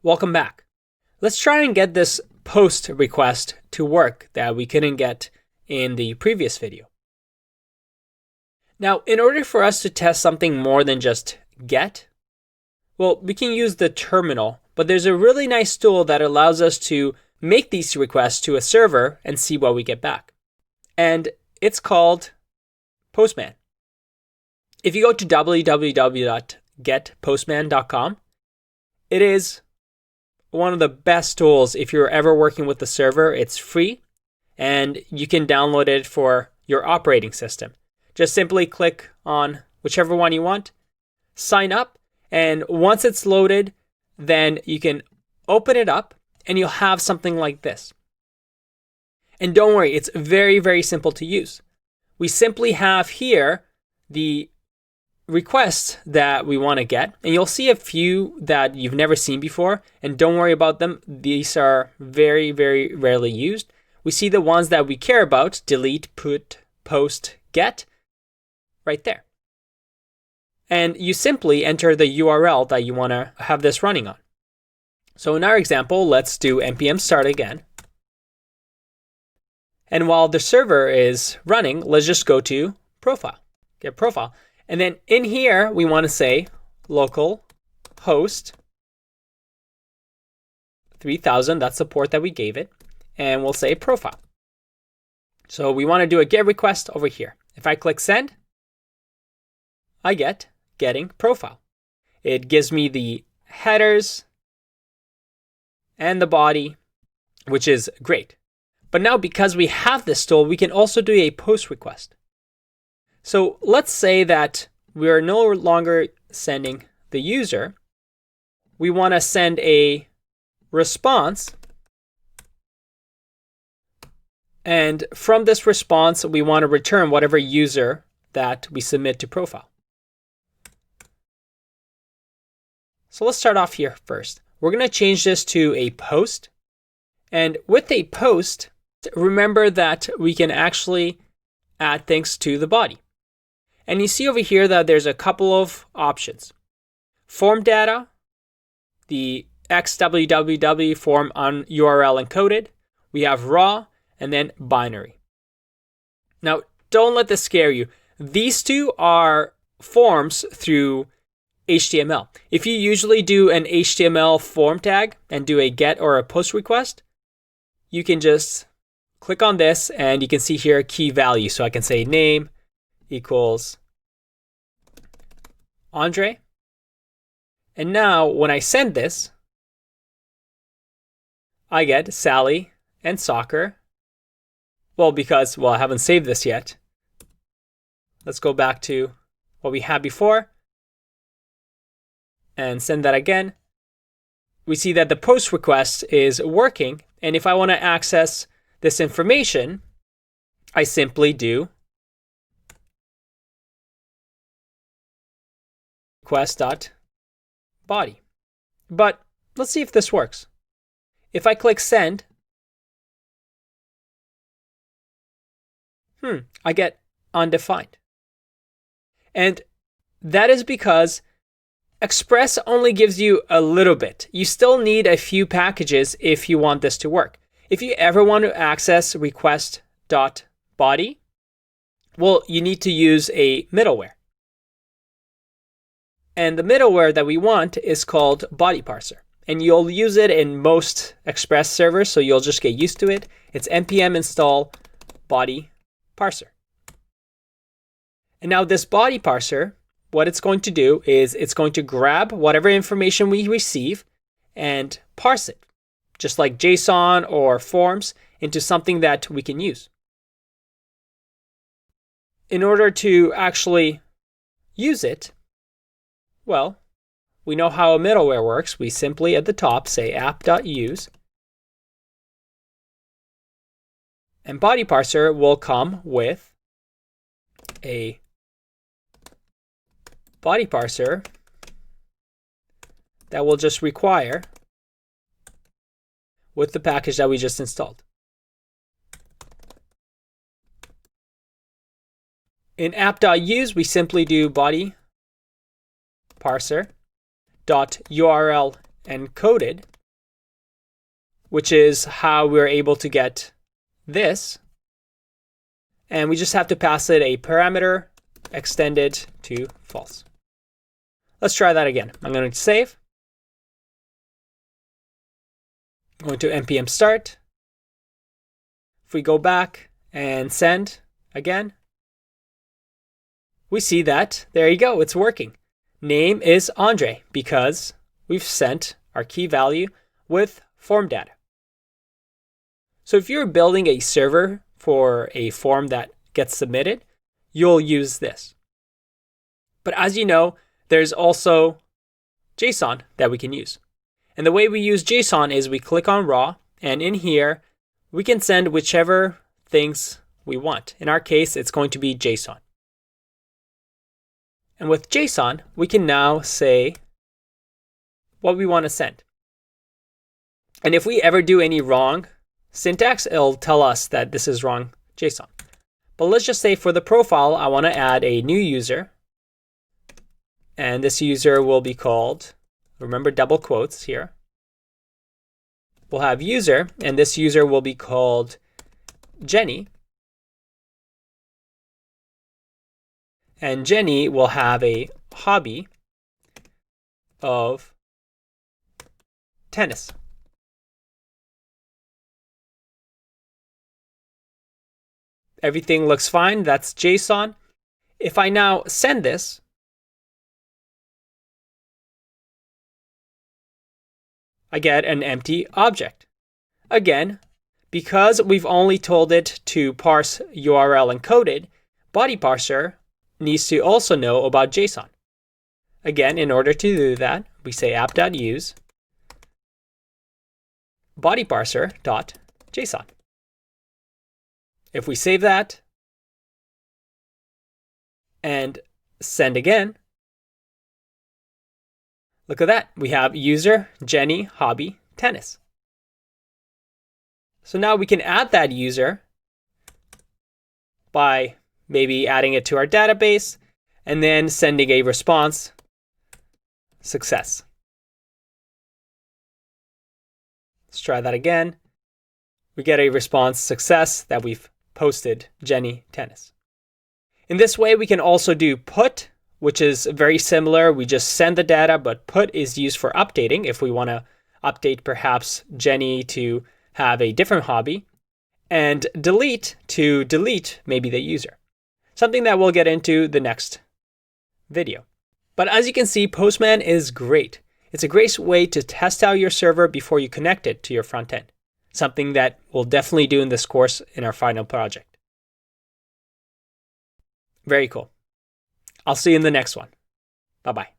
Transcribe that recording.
Welcome back. Let's try and get this post request to work that we couldn't get in the previous video. Now, in order for us to test something more than just get, well, we can use the terminal, but there's a really nice tool that allows us to make these requests to a server and see what we get back. And it's called Postman. If you go to www.getpostman.com, it is one of the best tools if you're ever working with the server. It's free and you can download it for your operating system. Just simply click on whichever one you want, sign up, and once it's loaded, then you can open it up and you'll have something like this. And don't worry, it's very, very simple to use. We simply have here the requests that we want to get, and you'll see a few that you've never seen before, and don't worry about them. These are very, very rarely used. We see the ones that we care about: delete, put, post, get, right there. And you simply enter the URL that you want to have this running on. So in our example, let's do npm start again. And while the server is running, let's just go to profile, get profile. And then in here, we want to say local host 3000, that's the port that we gave it. And we'll say profile. So we want to do a get request over here. If I click send, I get getting profile. It gives me the headers and the body, which is great. But now because we have this tool, we can also do a post request. So let's say that we are no longer sending the user. We want to send a response. And from this response, we want to return whatever user that we submit to profile. So let's start off here first. We're going to change this to a post. And with a post, remember that we can actually add things to the body. And you see over here that there's a couple of options. Form data, the XWWW form on URL encoded. We have raw, and then binary. Now, don't let this scare you. These two are forms through HTML. If you usually do an HTML form tag and do a get or a post request, you can just click on this and you can see here key value. So I can say name equals Andre. And now when I send this, I get Sally and soccer. Well, because, I haven't saved this yet. Let's go back to what we had before and send that again. We see that the post request is working. And if I want to access this information, I simply do request.body. But let's see if this works. If I click send, I get undefined. And that is because Express only gives you a little bit. You still need a few packages if you want this to work. If you ever want to access request.body, well, you need to use a middleware. And the middleware that we want is called body parser. And you'll use it in most Express servers, so you'll just get used to it. It's npm install body parser. And now this body parser, what it's going to do is it's going to grab whatever information we receive and parse it, just like JSON or forms, into something that we can use. In order to actually use it, well, we know how a middleware works. We simply at the top say app.use, and body parser will come with a body parser that will just require with the package that we just installed. In app.use, we simply do body parser dot URL encoded, which is how we're able to get this. And we just have to pass it a parameter extended to false. Let's try that again. I'm going to save. I'm going to npm start. If we go back and send again, we see that, there you go, it's working. Name is Andre because we've sent our key value with form data. So if you're building a server for a form that gets submitted, you'll use this. But as you know, there's also JSON that we can use. And the way we use JSON is we click on raw, and in here, we can send whichever things we want. In our case, it's going to be JSON. And with JSON, we can now say what we want to send. And if we ever do any wrong syntax, it'll tell us that this is wrong JSON. But let's just say for the profile, I want to add a new user. And this user will be called, remember double quotes here. We'll have user, and this user will be called Jenny. And Jenny will have a hobby of tennis. Everything looks fine. That's JSON. If I now send this, I get an empty object. Again, because we've only told it to parse URL encoded, body parser needs to also know about JSON. Again, in order to do that, we say app.use body parser.json. If we save that and send again, look at that. We have user, Jenny, hobby, tennis. So now we can add that user by maybe adding it to our database and then sending a response, success. Let's try that again. We get a response, success, that we've posted Jenny tennis. In this way, we can also do put, which is very similar. We just send the data, but put is used for updating if we want to update perhaps Jenny to have a different hobby, and delete to delete maybe the user. Something that we'll get into the next video. But as you can see, Postman is great. It's a great way to test out your server before you connect it to your front end. Something that we'll definitely do in this course in our final project. Very cool. I'll see you in the next one. Bye-bye.